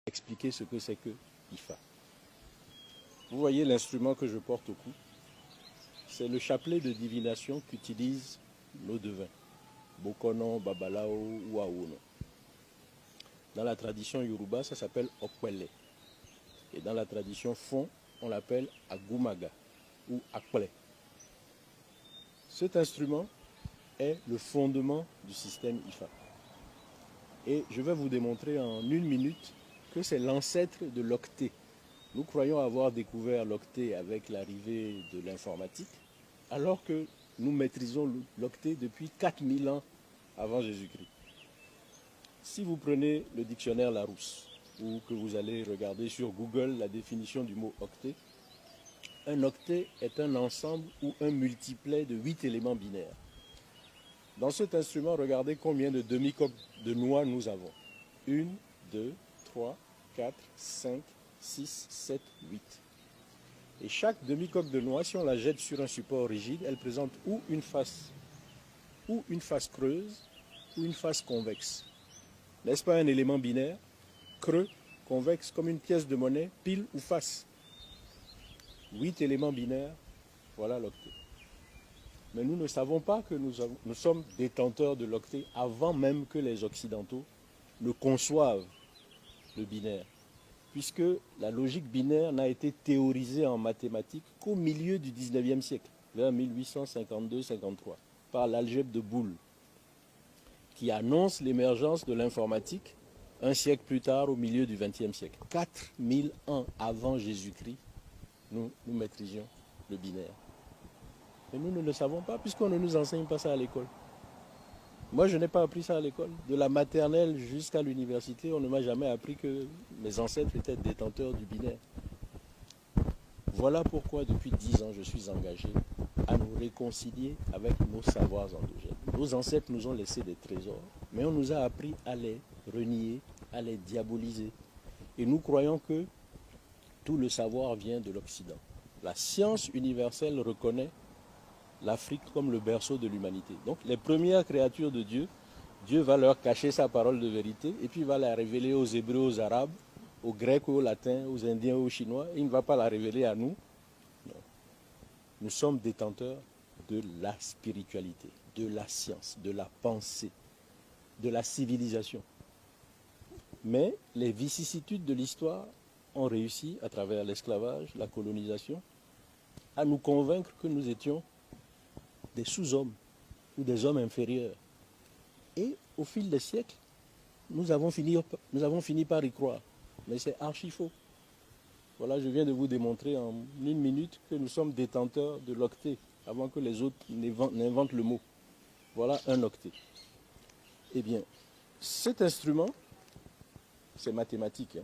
expliquer ce que c'est que IFA. Vous voyez l'instrument que je porte au cou? C'est le chapelet de divination qu'utilisent nos devins, Bokono, Babalao ou Aono. Dans la tradition Yoruba, ça s'appelle Okwele. Et dans la tradition Fon, on l'appelle Agumaga ou Akple. Cet instrument est le fondement du système IFA. Et je vais vous démontrer en 1 minute que c'est l'ancêtre de l'octet. Nous croyons avoir découvert l'octet avec l'arrivée de l'informatique, alors que nous maîtrisons l'octet depuis 4000 ans avant Jésus-Christ. Si vous prenez le dictionnaire Larousse, ou que vous allez regarder sur Google la définition du mot octet, un octet est un ensemble ou un multiplet de 8 éléments binaires. Dans cet instrument, regardez combien de demi-coques de noix nous avons. 1, 2, 3, 4, 5, 6, 7, 8. Et chaque demi-coque de noix, si on la jette sur un support rigide, elle présente ou une face creuse, ou une face convexe. N'est-ce pas un élément binaire? Creux, convexe, comme une pièce de monnaie, pile ou face. 8 éléments binaires, voilà l'octet. Mais nous ne savons pas que nous sommes détenteurs de l'octet avant même que les Occidentaux ne conçoivent le binaire, puisque la logique binaire n'a été théorisée en mathématiques qu'au milieu du 19e siècle, vers 1852-53, par l'algèbre de Boole, qui annonce l'émergence de l'informatique un siècle plus tard, au milieu du 20e siècle. 4000 ans avant Jésus-Christ, nous maîtrisions le binaire. Mais nous ne le savons pas, puisqu'on ne nous enseigne pas ça à l'école. Moi, je n'ai pas appris ça à l'école. De la maternelle jusqu'à l'université, on ne m'a jamais appris que mes ancêtres étaient détenteurs du binaire. Voilà pourquoi, depuis 10 ans, je suis engagé à nous réconcilier avec nos savoirs endogènes. Nos ancêtres nous ont laissé des trésors, mais on nous a appris à les renier, à les diaboliser. Et nous croyons que tout le savoir vient de l'Occident. La science universelle reconnaît l'Afrique comme le berceau de l'humanité. Donc les premières créatures de Dieu, Dieu va leur cacher sa parole de vérité et puis va la révéler aux Hébreux, aux Arabes, aux Grecs, aux Latins, aux Indiens, aux Chinois. Et il ne va pas la révéler à nous. Non. Nous sommes détenteurs de la spiritualité, de la science, de la pensée, de la civilisation. Mais les vicissitudes de l'histoire ont réussi, à travers l'esclavage, la colonisation, à nous convaincre que nous étions des sous-hommes ou des hommes inférieurs. Et au fil des siècles, nous avons fini par y croire. Mais c'est archi faux. Voilà, je viens de vous démontrer en 1 minute que nous sommes détenteurs de l'octet, avant que les autres n'inventent le mot. Voilà un octet. Eh bien, cet instrument, c'est mathématique.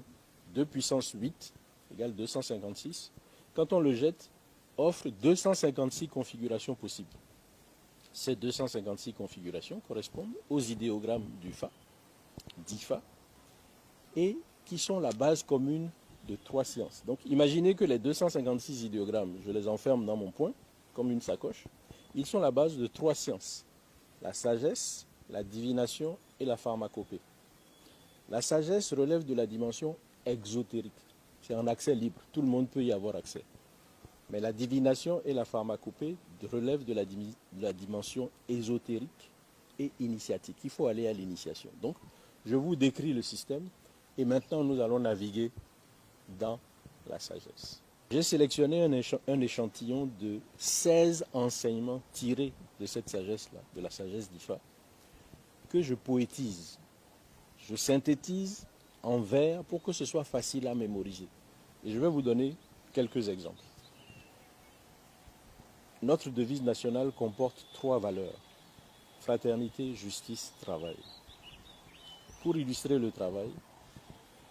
2 puissance 8 égale 256. Quand on le jette, offre 256 configurations possibles. Ces 256 configurations correspondent aux idéogrammes d'IFA, et qui sont la base commune de 3 sciences. Donc imaginez que les 256 idéogrammes, je les enferme dans mon poing, comme une sacoche. Ils sont la base de 3 sciences: la sagesse, la divination et la pharmacopée. La sagesse relève de la dimension exotérique. C'est en accès libre, tout le monde peut y avoir accès. Mais la divination et la pharmacopée relèvent de la dimension ésotérique et initiatique. Il faut aller à l'initiation. Donc, je vous décris le système et maintenant nous allons naviguer dans la sagesse. J'ai sélectionné un échantillon de 16 enseignements tirés de cette sagesse-là, de la sagesse d'IFA, que je poétise. Je synthétise en vers pour que ce soit facile à mémoriser. Et je vais vous donner quelques exemples. Notre devise nationale comporte 3 valeurs: fraternité, justice, travail. Pour illustrer le travail,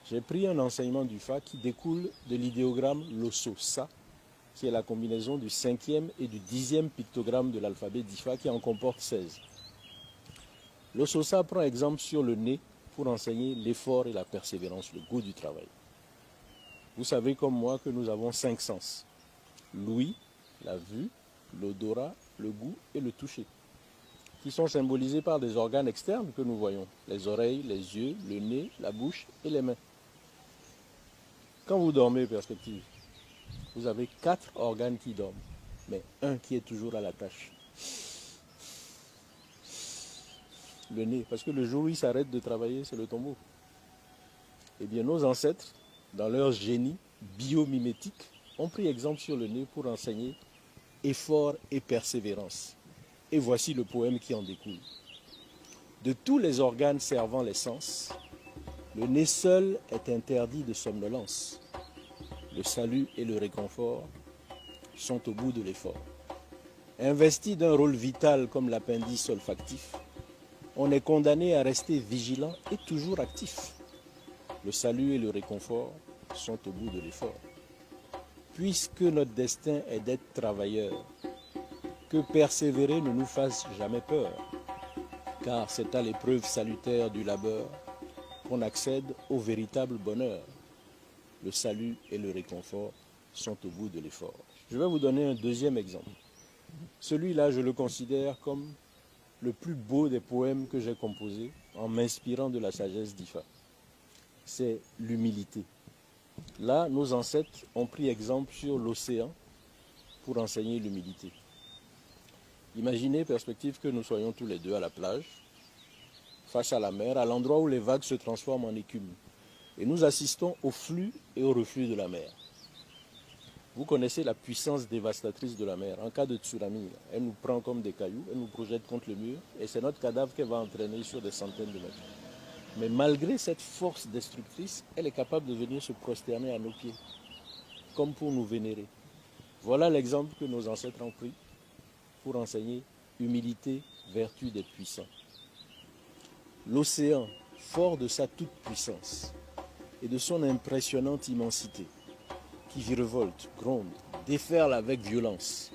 j'ai pris un enseignement d'IFA qui découle de l'idéogramme Loso-Sa, qui est la combinaison du 5e et du 10e pictogramme de l'alphabet d'IFA, qui en comporte 16. Loso-Sa prend exemple sur le nez pour enseigner l'effort et la persévérance, le goût du travail. Vous savez comme moi que nous avons 5 sens: l'ouïe, la vue, l'odorat, le goût et le toucher, qui sont symbolisés par des organes externes que nous voyons: les oreilles, les yeux, le nez, la bouche et les mains. Quand vous dormez, perspective, vous avez 4 organes qui dorment, mais un qui est toujours à la tâche. Le nez, parce que le jour où il s'arrête de travailler, c'est le tombeau. Eh bien, nos ancêtres, dans leur génie biomimétique, ont pris exemple sur le nez pour enseigner effort et persévérance. Et voici le poème qui en découle. De tous les organes servant les sens, le nez seul est interdit de somnolence. Le salut et le réconfort sont au bout de l'effort. Investi d'un rôle vital comme l'appendice olfactif, on est condamné à rester vigilant et toujours actif. Le salut et le réconfort sont au bout de l'effort. Puisque notre destin est d'être travailleurs, que persévérer ne nous fasse jamais peur, car c'est à l'épreuve salutaire du labeur qu'on accède au véritable bonheur. Le salut et le réconfort sont au bout de l'effort. Je vais vous donner un deuxième exemple. Celui-là, je le considère comme le plus beau des poèmes que j'ai composés en m'inspirant de la sagesse d'Ifa. C'est l'humilité. Là, nos ancêtres ont pris exemple sur l'océan pour enseigner l'humilité. Imaginez, perspective, que nous soyons tous les deux à la plage, face à la mer, à l'endroit où les vagues se transforment en écume. Et nous assistons au flux et au reflux de la mer. Vous connaissez la puissance dévastatrice de la mer. En cas de tsunami, elle nous prend comme des cailloux, elle nous projette contre le mur, et c'est notre cadavre qu'elle va entraîner sur des centaines de mètres. Mais malgré cette force destructrice, elle est capable de venir se prosterner à nos pieds, comme pour nous vénérer. Voilà l'exemple que nos ancêtres ont pris pour enseigner humilité, vertu des puissants. L'océan, fort de sa toute-puissance et de son impressionnante immensité, qui virevolte, gronde, déferle avec violence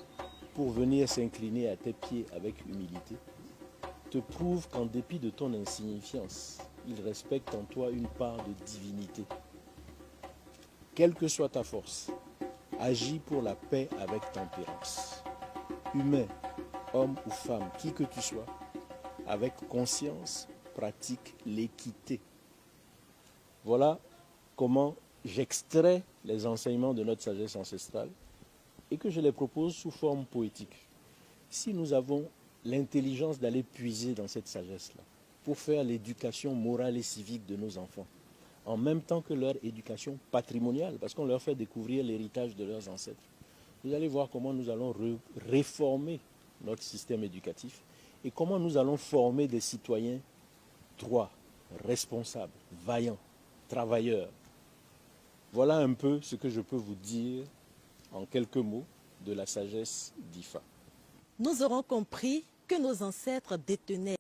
pour venir s'incliner à tes pieds avec humilité, te prouve qu'en dépit de ton insignifiance, il respecte en toi une part de divinité. Quelle que soit ta force, agis pour la paix avec tempérance. Humain, homme ou femme, qui que tu sois, avec conscience, pratique l'équité. Voilà comment j'extrais les enseignements de notre sagesse ancestrale et que je les propose sous forme poétique. Si nous avons l'intelligence d'aller puiser dans cette sagesse-là pour faire l'éducation morale et civique de nos enfants, en même temps que leur éducation patrimoniale, parce qu'on leur fait découvrir l'héritage de leurs ancêtres, vous allez voir comment nous allons réformer notre système éducatif et comment nous allons former des citoyens droits, responsables, vaillants, travailleurs. Voilà un peu ce que je peux vous dire en quelques mots de la sagesse d'Ifa. Nous aurons compris que nos ancêtres détenaient